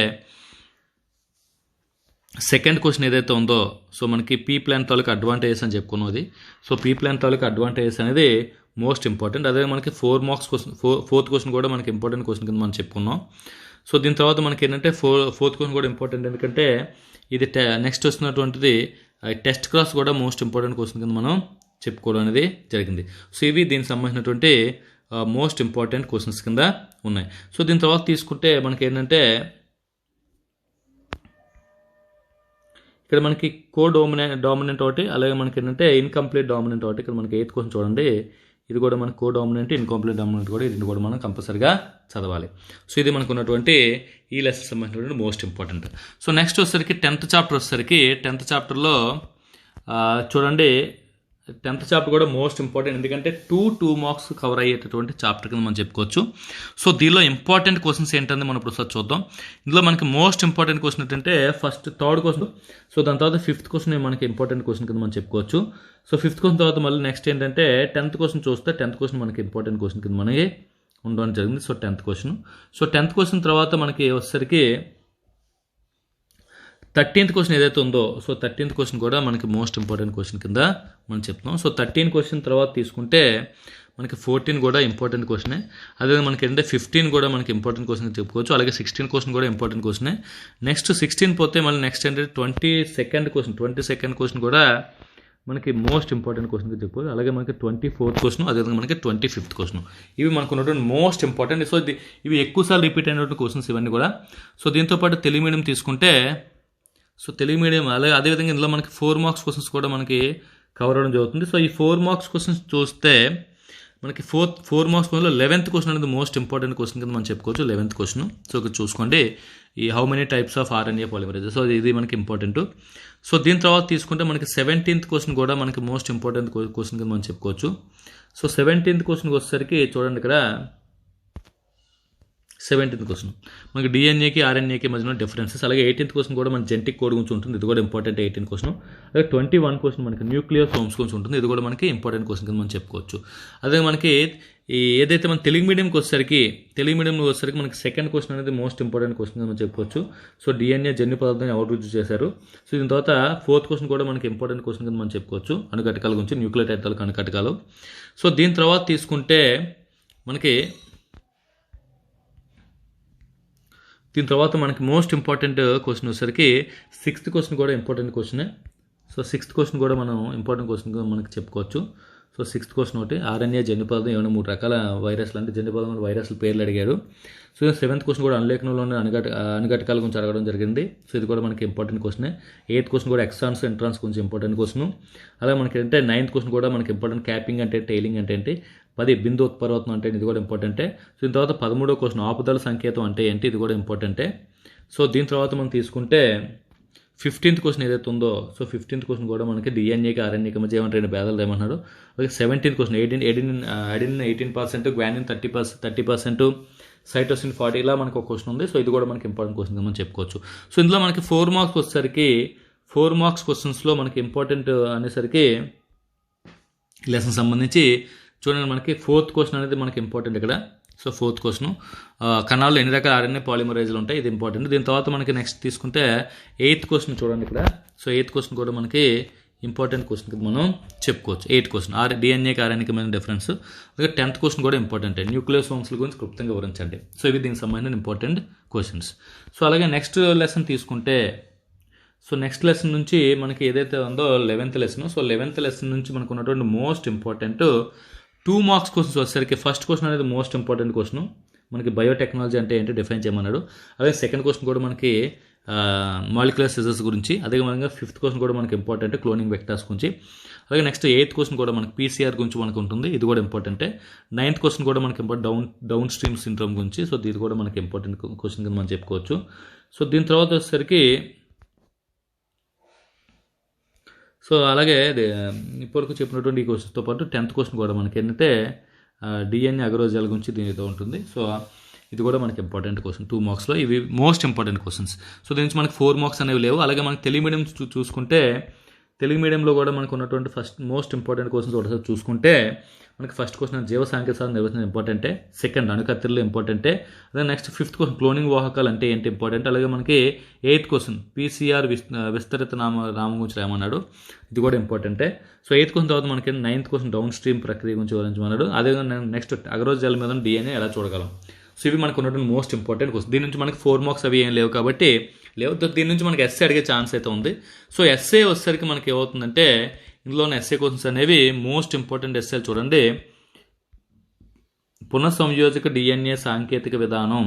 సెకండ్ క్వశ్చన్ ఏదైతే ఉందో సో మనకి పీ ప్లాన్ తాలూకు అడ్వాంటేజెస్ అని చెప్పుకున్నది. సో పీ ప్లాన్ తాలూకు అడ్వాంటేజెస్ అనేది మోస్ట్ ఇంపార్టెంట్. అదే మనకి 4 మార్క్స్ క్వశ్చన్, ఫోర్త్ క్వశ్చన్ కూడా మనకి ఇంపార్టెంట్ క్వశ్చన్ కింద మనం చెప్పుకున్నాం. సో దీని తర్వాత మనకి ఏంటంటే ఫోర్త్ క్వశ్చన్ కూడా ఇంపార్టెంట్, ఎందుకంటే ఇది నెక్స్ట్ వస్తున్నటువంటిది టెస్ట్ క్లాస్ కూడా మోస్ట్ ఇంపార్టెంట్ క్వశ్చన్ కింద మనం చెప్పుకోవడం అనేది జరిగింది. సో ఇవి దీనికి సంబంధించినటువంటి మోస్ట్ ఇంపార్టెంట్ క్వశ్చన్స్ కింద ఉన్నాయి. సో దీని తర్వాత తీసుకుంటే మనకి ఏంటంటే ఇక్కడ మనకి డామినెంట్ ఒకటి, అలాగే మనకి ఏంటంటే ఇన్కంప్లీట్ డామినెంట్ ఒకటి. ఇక్కడ మనకి 8th క్వశ్చన్ చూడండి, ఇది కూడా మనకి డామినెంట్, ఇన్కంప్లీట్ డామినెంట్ కూడా, ఇది కూడా మనం కంపల్సరీగా చదవాలి. సో ఇది మనకు ఉన్నటువంటి ఈ లెసన్ సంబంధించినటువంటి మోస్ట్ ఇంపార్టెంట్. సో నెక్స్ట్ వచ్చేసరికి 10th చాప్టర్ వచ్చేసరికి 10th చాప్టర్లో చూడండి 10th చాప్టర్ కూడా మోస్ట్ ఇంపార్టెంట్, ఎందుకంటే 2 మార్క్స్ కవర్ అయ్యేటటువంటి చాప్టర్ కింద మనం చెప్పుకోవచ్చు. సో దీనిలో ఇంపార్టెంట్ క్వశ్చన్స్ ఏంటంటే మనం ఇప్పుడు ఒకసారి చూద్దాం. ఇందులో మనకి మోస్ట్ ఇంపార్టెంట్ క్వశ్చన్ ఏంటంటే ఫస్ట్ 3rd క్వశ్చన్, సో దాని తర్వాత 5th క్వశ్చన్ మనకి ఇంపార్టెంట్ క్వశ్చన్ కింద మనం చెప్పుకోవచ్చు. సో 5th క్వశ్చన్ తర్వాత మళ్ళీ నెక్స్ట్ ఏంటంటే 10th క్వశ్చన్ చూస్తే 10th క్వశ్చన్ మనకి ఇంపార్టెంట్ క్వశ్చన్ కింద మనకి ఉండడం జరిగింది. So 10th question. So 10th question తర్వాత మనకి వచ్చేసరికి 13th క్వశ్చన్ ఏదైతే ఉందో, సో 13th క్వశ్చన్ కూడా మనకి మోస్ట్ ఇంపార్టెంట్ క్వశ్చన్ కింద మనం చెప్తున్నాం. సో 13 క్వశ్చన్ తర్వాత తీసుకుంటే మనకి 14 కూడా ఇంపార్టెంట్ క్వశ్చనే. అదే మనకి ఏంటంటే 15 కూడా మనకి ఇంపార్టెంట్ క్వశ్చన్ చెప్పుకోవచ్చు. అలాగే 16 క్వశ్చన్ కూడా ఇంపార్టెంట్ క్వశ్చనే. నెక్స్ట్ 16 పోతే మళ్ళీ నెక్స్ట్ ఏంటంటే 22nd క్వశ్చన్ కూడా మనకి మోస్ట్ ఇంపార్టెంట్ క్వశ్చన్ చెప్పుకోవచ్చు. అలాగే మనకి 24th క్వశ్చన్, అదేవిధంగా మనకి 25th క్వశ్చన్, ఇవి మనకు ఉన్నటువంటి మోస్ట్ ఇంపార్టెంట్. సో ఇవి ఎక్కువసార్లు రిపీట్ అయినటువంటి క్వశ్చన్స్ ఇవన్నీ కూడా. సో దీంతోపాటు తెలుగు మీడియం తీసుకుంటే, సో తెలుగు మీడియం అలాగే అదేవిధంగా ఇందులో మనకి 4 మార్క్స్ క్వశ్చన్స్ కూడా మనకి కవర్ అవ్వడం జరుగుతుంది. సో ఈ 4 మార్క్స్ క్వశ్చన్స్ చూస్తే మనకి 4 మార్క్స్ క్వశ్చన్లో 11th క్వశ్చన్ అనేది మోస్ట్ ఇంపార్టెంట్ క్వశ్చన్ కింద మనం చెప్పుకోవచ్చు. 11th question. సో ఇక్కడ చూసుకోండి, ఈ how many types of RNA polymerase, so ఇది మనకి ఇంపార్టెంట్. సో దీని తర్వాత తీసుకుంటే మనకి 17th క్వశ్చన్ కూడా మనకి మోస్ట్ ఇంపార్టెంట్ క్వశ్చన్ కింద మనం చెప్పుకోవచ్చు. సో 17th క్వశ్చన్కి వచ్చేసరికి చూడండి, ఇక్కడ 17th క్వశ్చన్ మనకి డిఎన్ఏకి ఆర్ఎన్ఏకి మధ్యన డిఫరెన్సెస్. అలాగే 18th క్వశ్చన్ కూడా మన జెనెటిక్ కోడ్ గురించి ఉంటుంది, ఇది కూడా ఇంపార్టెంట్ 18th క్వశ్చన్. అలాగే 21 క్వశ్చన్ మనకి న్యూక్లియోసోమ్స్ గురించి ఉంటుంది, ఇది కూడా మనకి ఇంపార్టెంట్ క్వశ్చన్ కింద మనం చెప్పుకోవచ్చు. అదే మనకి ఈ ఏదైతే మన తెలుగు మీడియంకి వచ్చేసరికి మనకి 2nd క్వశ్చన్ అనేది మోస్ట్ ఇంపార్టెంట్ క్వశ్చన్ కింద మనం చెప్పుకోవచ్చు. సో డిఎన్ఏ జన్యు పదార్థాన్ని ఎవరు రుజువు చేశారు. సో దీని తర్వాత 4th క్వశ్చన్ కూడా మనకి ఇంపార్టెంట్ క్వశ్చన్ కింద మనం చెప్పుకోవచ్చు, అణుకటకాల గురించి, న్యూక్లియోటైడ్ తాలూకు అణుకటకాలు. సో దీని తర్వాత తీసుకుంటే మనకి మోస్ట్ ఇంపార్టెంట్ క్వశ్చన్ వచ్చేసరికి 6th క్వశ్చన్ కూడా ఇంపార్టెంట్ క్వశ్చనే. సో 6th క్వశ్చన్ కూడా మనం ఇంపార్టెంట్ క్వశ్చన్ మనకి చెప్పుకోవచ్చు. సో 6th క్వశ్చన్ ఒకటి, ఆర్ఎన్ఏ జన్యుపదార్థం ఏమైనా 3 రకాల వైరస్లు అంటే జన్యుపదార్థం వైరస్ల పేర్లు అడిగాడు. సో 7th క్వశ్చన్ కూడా అనులేఖనంలోని అణుఘటకాల గురించి అడగడం జరిగింది. సో ఇది కూడా మనకి ఇంపార్టెంట్ క్వశ్చనే. 8th క్వశ్చన్ కూడా ఎక్స్ట్రాన్స్ ఇంట్రాన్స్ గురించి ఇంపార్టెంట్ క్వశ్చన్. అలాగే మనకి అంటే 9th క్వశ్చన్ కూడా మనకి ఇంపార్టెంట్, క్యాపింగ్ అంటే టైలింగ్ అంటే ఏంటి, 10 బిందు ఉత్పరివర్తనం అంటే ఇది కూడా ఇంపార్టెంటే. సో దీని తర్వాత 13వ క్వశ్చన్ ఆపుదల సంకేతం అంటే ఏంటి, ఇది కూడా ఇంపార్టెంటే. సో దీని తర్వాత మనం తీసుకుంటే 15th క్వశ్చన్ ఏదైతే ఉందో, సో 15th క్వశ్చన్ కూడా మనకి డిఎన్ఏకి ఆర్ఎన్ఏకి మధ్య ఏమంటే 2 భేదాలు ఏమన్నాడు. అలాగే 17th question adenine 18%, guanine 30%, cytosine 40, ఇలా మనకు ఒక క్వశ్చన్ ఉంది. సో ఇది కూడా మనకి ఇంపార్టెంట్ క్వశ్చన్ మనం చెప్పుకోవచ్చు. సో ఇందులో మనకి 4 మార్క్స్ వచ్చేసరికి 4 మార్క్స్ క్వశ్చన్స్లో మనకి ఇంపార్టెంట్ అనేసరికి లెసన్ సంబంధించి చూడండి, మనకి 4th క్వశ్చన్ అనేది మనకి ఇంపార్టెంట్ ఇక్కడ. సో 4th క్వశ్చన్ కణాల్లో ఎన్ని రకాల ఆర్ఎన్ఏ పాలిమరేజ్లు ఉంటాయి, ఇది ఇంపార్టెంట్. దీని తర్వాత మనకి నెక్స్ట్ తీసుకుంటే 8th క్వశ్చన్ చూడండి ఇక్కడ. సో 8th క్వశ్చన్ కూడా మనకి ఇంపార్టెంట్ క్వశ్చన్ కింద మనం చెప్పుకోవచ్చు. 8th క్వశ్చన్ డిఎన్ఏకి ఆర్ఎన్ఏకి మధ్య డిఫరెన్స్. అలాగే 10th క్వశ్చన్ కూడా ఇంపార్టెంట్, న్యూక్లియోసోమ్స్ గురించి క్లుప్తంగా వివరించండి. సో ఇవి దీనికి సంబంధించిన ఇంపార్టెంట్ క్వశ్చన్స్. సో అలాగే నెక్స్ట్ లెసన్ తీసుకుంటే, సో నెక్స్ట్ లెసన్ నుంచి మనకి ఏదైతే ఉందో 11th lesson. So 11th lesson నుంచి మనకు ఉన్నటువంటి మోస్ట్ ఇంపార్టెంట్ 2 మార్క్స్ క్వశ్చన్స్ వచ్చేసరికి ఫస్ట్ క్వశ్చన్ అనేది మోస్ట్ ఇంపార్టెంట్ క్వశ్చన్, మనకి బయోటెక్నాలజీ అంటే ఏంటి డిఫైన్ చేయమన్నాడు. అలాగే 2nd క్వశ్చన్ కూడా మనకి మాలిక్యులర్ సిజర్స్ గురించి. అదేవిధంగా 5th క్వశ్చన్ కూడా మనకి ఇంపార్టెంట్, క్లోనింగ్ వెక్టార్స్ గురించి. అలాగే నెక్స్ట్ 8th క్వశ్చన్ కూడా మనకి పీసీఆర్ గురించి మనకు ఉంటుంది, ఇది కూడా ఇంపార్టెంటే. 9th క్వశ్చన్ కూడా మనకి డౌన్ స్ట్రీమ్ సిండ్రోమ్ గురించి. సో ఇది కూడా మనకి ఇంపార్టెంట్ క్వశ్చన్ కింద మనం చెప్పుకోవచ్చు. సో దీని తర్వాత వచ్చేసరికి సో అలాగే ఇప్పటివరకు చెప్పినటువంటి ఈ క్వశ్చన్తో పాటు 10th క్వశ్చన్ కూడా మనకి ఏంటంటే డిఎన్ఏ అగరోజాల గురించి దీనితో ఉంటుంది. సో ఇది కూడా మనకి ఇంపార్టెంట్ క్వశ్చన్ 2 మార్క్స్లో, ఇవి మోస్ట్ ఇంపార్టెంట్ క్వశ్చన్స్. సో దీని నుంచి మనకి 4 మార్క్స్ అనేవి లేవు. అలాగే మనకి తెలుగు మీడియం చూసుకుంటే తెలుగు మీడియంలో కూడా మనకు ఉన్నటువంటి ఫస్ట్ మోస్ట్ ఇంపార్టెంట్ క్వశ్చన్స్ ఒకసారి చూసుకుంటే మనకి ఫస్ట్ క్వశ్చన్ జీవ సాంకేతిక నిర్వచనం ఇంపార్టెంటే, సెకండ్ అణుకత్తిరలు ఇంపార్టెంటే, అదే నెక్స్ట్ ఫిఫ్త్ క్వశ్చన్ క్లోనింగ్ వాహకాలు అంటే ఏంటి ఇంపార్టెంట్, అలాగే మనకి ఎయిత్ క్వశ్చన్ పీసీఆర్ విస్తరిత నామం గురించి రామన్నాడు, ఇది కూడా ఇంపార్టెంటే. సో ఎయిత్ క్వశ్చన్ తర్వాత మనకి నైన్త్ క్వశ్చన్ డౌన్ స్ట్రీమ్ ప్రక్రియ గురించి వివరించమన్నాడు, అదేవిధంగా నెక్స్ట్ అగరోజాల మీద డిఎన్ఏ ఎలా చూడగలం. సో ఇవి మనకు ఉన్నటువంటి మోస్ట్ ఇంపార్టెంట్ క్వశ్చన్. దీని నుంచి మనకి 4 మార్క్స్ అవి ఏం లేవు కాబట్టి దీని నుంచి మనకి ఎస్ఏ అడిగే ఛాన్స్ అయితే ఉంది. సో ఎస్ఏ వచ్చేసరికి మనకి ఏమవుతుందంటే ఇందులోని ఎస్ఏ క్వశ్చన్స్ అనేవి మోస్ట్ ఇంపార్టెంట్ ఎస్ఏలు చూడండి. పునఃసంయోజక డిఎన్ఏ సాంకేతిక విధానం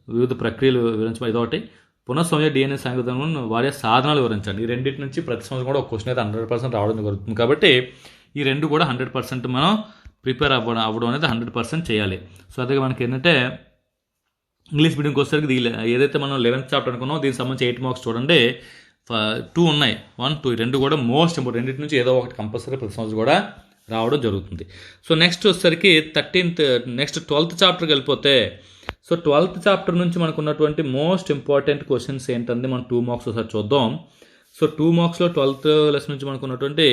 వివిధ ప్రక్రియలు వివరించడం ఇదొకటి, పునఃసంయోజక డిఎన్ఏ సాంకేతిక విధానం వాడే సాధనాలు వివరించండి. ఈ రెండింటి నుంచి ప్రతి సంవత్సరం కూడా ఒక క్వశ్చన్ అయితే 100% రావడం జరుగుతుంది కాబట్టి ఈ రెండు కూడా 100% మనం ప్రిపేర్ అవ్వడం అనేది 100% చేయాలి. సో అదే మనకి ఏంటంటే ఇంగ్లీష్ మీడియంకి వచ్చేసరికి ఏదైతే మనం 11th చాప్టర్ అనుకున్నామో దీనికి సంబంధించి 8 మార్క్స్ చూడండి, 2 ఉన్నాయి, 1, 2 రెండు కూడా మోస్ట్ ఇంపార్టెంట్. రెండింటి నుంచి ఏదో ఒకటి కంపల్సరీ ప్రతి సంవత్సరం కూడా రావడం జరుగుతుంది. సో నెక్స్ట్ వచ్చేసరికి 12th చాప్టర్కి వెళ్ళిపోతే, సో 12th చాప్టర్ నుంచి మనకు ఉన్నటువంటి మోస్ట్ ఇంపార్టెంట్ క్వశ్చన్స్ ఏంటంటే మనం 2 మార్క్స్ ఒకసారి చూద్దాం. సో 2 మార్క్స్లో 12th లెసన్ నుంచి మనకు ఉన్నటువంటి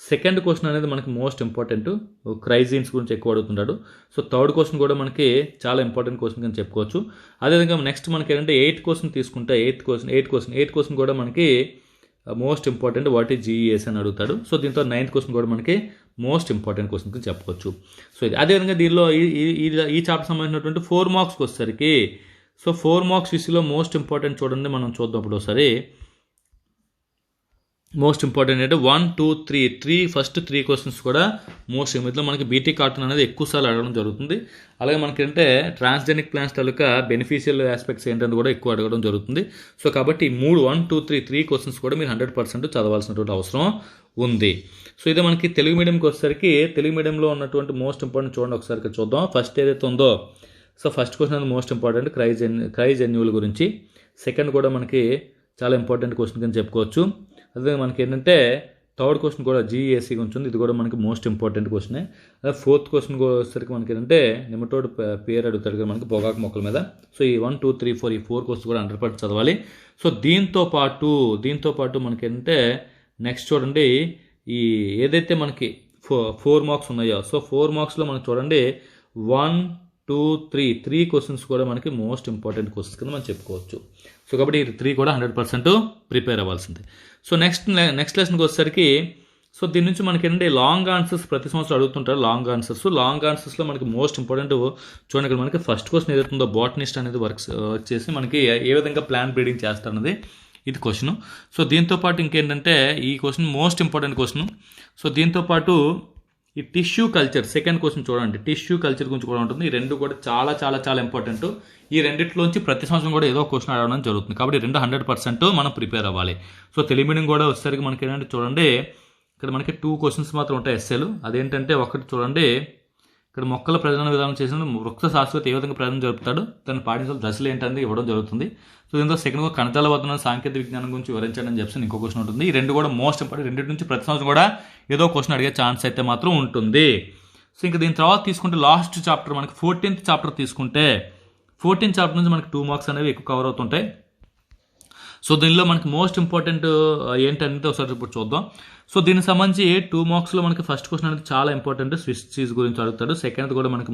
సెకండ్ క్వశ్చన్ అనేది మనకి మోస్ట్ ఇంపార్టెంట్, క్రైజిన్స్ గురించి ఎక్కువ అడుగుతున్నాడు. సో థర్డ్ క్వశ్చన్ కూడా మనకి చాలా ఇంపార్టెంట్ క్వశ్చన్ అని చెప్పుకోవచ్చు. అదేవిధంగా నెక్స్ట్ మనకి ఏంటంటే 8th క్వశ్చన్ తీసుకుంటే 8th క్వశ్చన్ కూడా మనకి most important, what is GES అని అడుగుతాడు. సో దీంతో 9th క్వశ్చన్ కూడా మనకి మోస్ట్ ఇంపార్టెంట్ క్వశ్చన్ అని చెప్పుకోవచ్చు. సో ఇది అదేవిధంగా దీనిలో ఈ చాప్టర్ సంబంధించినటువంటి 4 మార్క్స్కి వచ్చేసరికి, సో 4 మార్క్స్ విషయంలో మోస్ట్ ఇంపార్టెంట్ చూడండి, మనం చూద్దాం ఇప్పుడు ఒకసారి. మోస్ట్ ఇంపార్టెంట్ అంటే 1, 2, 3 ఫస్ట్ 3 క్వశ్చన్స్ కూడా మోస్ట్ ఇందులో మనకి బీటీ కార్టూన్ అనేది ఎక్కువ సార్లు అడగడం జరుగుతుంది. అలాగే మనకి అంటే ట్రాన్స్జెనిక్ ప్లాంట్స్ తాలూకా బెనిఫిషియల్ ఆస్పెక్ట్స్ ఏంటంటే కూడా ఎక్కువ అడగడం జరుగుతుంది. సో కాబట్టి 1, 2, 3 క్వశ్చన్స్ కూడా మీరు 100% చదవాల్సినటువంటి అవసరం ఉంది. సో ఇదే మనకి తెలుగు మీడియంకి వచ్చేసరికి తెలుగు మీడియంలో ఉన్నటువంటి మోస్ట్ ఇంపార్టెంట్ చూడండి ఒకసారి చూద్దాం. ఫస్ట్ ఏదైతే ఉందో, సో ఫస్ట్ క్వశ్చన్ అనేది మోస్ట్ ఇంపార్టెంట్ క్రైజెన్యువల్ గురించి, సెకండ్ కూడా మనకి చాలా ఇంపార్టెంట్ క్వశ్చన్ అని చెప్పుకోవచ్చు. అదే మనకి ఏంటంటే థర్డ్ క్వశ్చన్ కూడా జీఏసీ గురించి ఉంది, ఇది కూడా మనకి మోస్ట్ ఇంపార్టెంట్ క్వశ్చనే. అదే ఫోర్త్ క్వశ్చన్ వచ్చేసరికి మనకి ఏంటంటే నెమటోడ్ పేరు అడుగుతాడు కదా మనకి పొగాకు మొక్కల మీద. సో ఈ 1, 2, 3, 4 ఈ 4 క్వశ్చన్ కూడా 100% చదవాలి. సో దీంతో పాటు మనకి ఏంటంటే నెక్స్ట్ చూడండి, ఈ ఏదైతే మనకి 4 మార్క్స్ ఉన్నాయో, సో 4 మార్క్స్లో మనకి చూడండి 1, 2, 3 క్వశ్చన్స్ కూడా మనకి మోస్ట్ ఇంపార్టెంట్ క్వశ్చన్స్ కింద మనం చెప్పుకోవచ్చు. సో కాబట్టి ఈ 3 కూడా 100% ప్రిపేర్ అవ్వాల్సింది. సో నెక్స్ట్ లెసన్కి వచ్చేసరికి, సో దీని నుంచి మనకి ఏంటంటే లాంగ్ ఆన్సర్స్ ప్రతి సంవత్సరం అడుగుతుంటారు. లాంగ్ ఆన్సర్స్లో మనకి మోస్ట్ ఇంపార్టెంట్ చూడండి, ఇక్కడ మనకి ఫస్ట్ క్వశ్చన్ ఏదైతుందో బాటనిస్ట్ అనేది వర్క్ చేసి మనకి ఏ విధంగా ప్లాంట్ బ్రీడింగ్ చేస్తారన్నది ఇది క్వశ్చన్. సో దీంతోపాటు ఇంకేంటంటే ఈ question most important question. So దీంతోపాటు ఈ టిష్యూ కల్చర్ సెకండ్ క్వశ్చన్ చూడండి, టిష్యూ కల్చర్ గురించి కూడా ఉంటుంది. ఈ రెండు కూడా చాలా చాలా చాలా ఇంపార్టెంట్. ఈ రెండిట్లోంచి ప్రతి సంవత్సరం కూడా ఏదో క్వశ్చన్ అడగడం జరుగుతుంది కాబట్టి 100% మనం ప్రిపేర్ అవ్వాలి. సో తెలుగు మీడియం కూడా వచ్చేసరికి మనకి ఏంటంటే చూడండి, ఇక్కడ మనకి 2 క్వశ్చన్స్ మాత్రం ఉంటాయి ఎస్ఏలు. అదేంటంటే ఒకటి చూడండి, ఇక్కడ మొక్కల ప్రజనన విధానం చేసిన వృక్ష శాస్త్రవేత్త ఏ విధంగా ప్రజలు జరుపుతాడు, దాన్ని పాటించాల్సిన దశలు ఏంటనేది ఇవ్వడం జరుగుతుంది. సో దీంతో సెకండ్ కణజాల వద్ద సాంకేతిక విజ్ఞానం గురించి వివరించండి అని చెప్పి ఇంకో క్వశ్చన్ ఉంటుంది. ఈ రెండు కూడా మోస్ట్ ఇంపార్టెంట్. రెండింటి నుంచి ప్రతి సంవత్సరం కూడా ఏదో క్వశ్చన్ అడిగే ఛాన్స్ అయితే మాత్రం ఉంటుంది. సో ఇంకా దీని తర్వాత తీసుకుంటే లాస్ట్ చాప్టర్ మనకి 14th చాప్టర్ తీసుకుంటే 14th చాప్టర్ నుంచి మనకి 2 మార్క్స్ అనేవి ఎక్కువ కవర్ అవుతుంటాయి. సో దీనిలో మనకి మోస్ట్ ఇంపార్టెంట్ ఏంటనేది ఒకసారి ఇప్పుడు చూద్దాం. సో దీనికి సంబంధించి 2 మార్క్స్లో మనకి ఫస్ట్ క్వశ్చన్ అనేది చాలా ఇంపార్టెంట్, స్విస్ చీజ్ గురించి అడుగుతాడు. సెకండ్ కూడా మనకి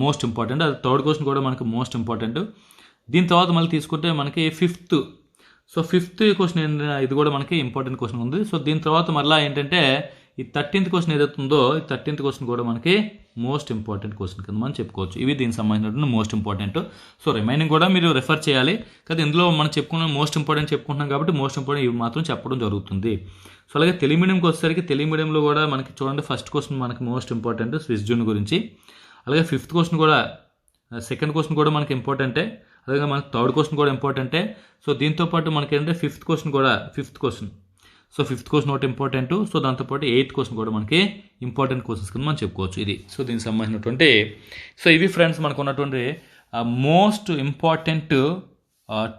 మోస్ట్ ఇంపార్టెంట్. అది థర్డ్ క్వశ్చన్ కూడా మనకి మోస్ట్ ఇంపార్టెంట్. దీని తర్వాత మళ్ళీ తీసుకుంటే మనకి ఫిఫ్త్ క్వశ్చన్ ఇది కూడా మనకి ఇంపార్టెంట్ క్వశ్చన్ ఉంది. సో దీని తర్వాత మళ్ళీ ఏంటంటే ఈ 13th క్వశ్చన్ ఏదైతే ఉందో ఈ 13th క్వశ్చన్ కూడా మనకి మోస్ట్ ఇంపార్టెంట్ క్వశ్చన్ కింద మనం చెప్పుకోవచ్చు. ఇవి దీనికి సంబంధించినటువంటి మోస్ట్ ఇంపార్టెంట్. సో రిమైనింగ్ కూడా మీరు రెఫర్ చేయాలి కదా. ఇందులో మనం చెప్పుకున్న మోస్ట్ ఇంపార్టెంట్ చెప్పుకుంటున్నాం కాబట్టి మోస్ట్ ఇంపార్టెంట్ ఇవి మాత్రం చెప్పడం జరుగుతుంది. సో అలాగే తెలుగు మీడియంకి వచ్చేసరికి తెలుగు మీడియంలో కూడా మనకి చూడండి ఫస్ట్ క్వశ్చన్ మనకి మోస్ట్ ఇంపార్టెంట్ స్విస్ జూన్ గురించి. అలాగే 5th క్వశ్చన్ కూడా సెకండ్ క్వశ్చన్ కూడా మనకి ఇంపార్టెంటే. అలాగే మనకి థర్డ్ క్వశ్చన్ కూడా ఇంపార్టెంటే. సో దీంతోపాటు మనకి ఏంటంటే ఫిఫ్త్ క్వశ్చన్ ఒకటి ఇంపార్టెంట్. సో దాంతోపాటు 8th క్వశ్చన్ కూడా మనకి ఇంపార్టెంట్ క్వశ్చన్స్ కింద మనం చెప్పుకోవచ్చు. ఇది సో దీనికి సంబంధించినటువంటి సో ఇవి ఫ్రెండ్స్ మనకు ఉన్నటువంటి మోస్ట్ ఇంపార్టెంట్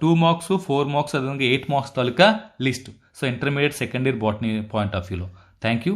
2 మార్క్స్ 4 మార్క్స్ అదేవిధంగా 8 మార్క్స్ తాలూకా list. So intermediate second year botany point of వ్యూలో. Thank you.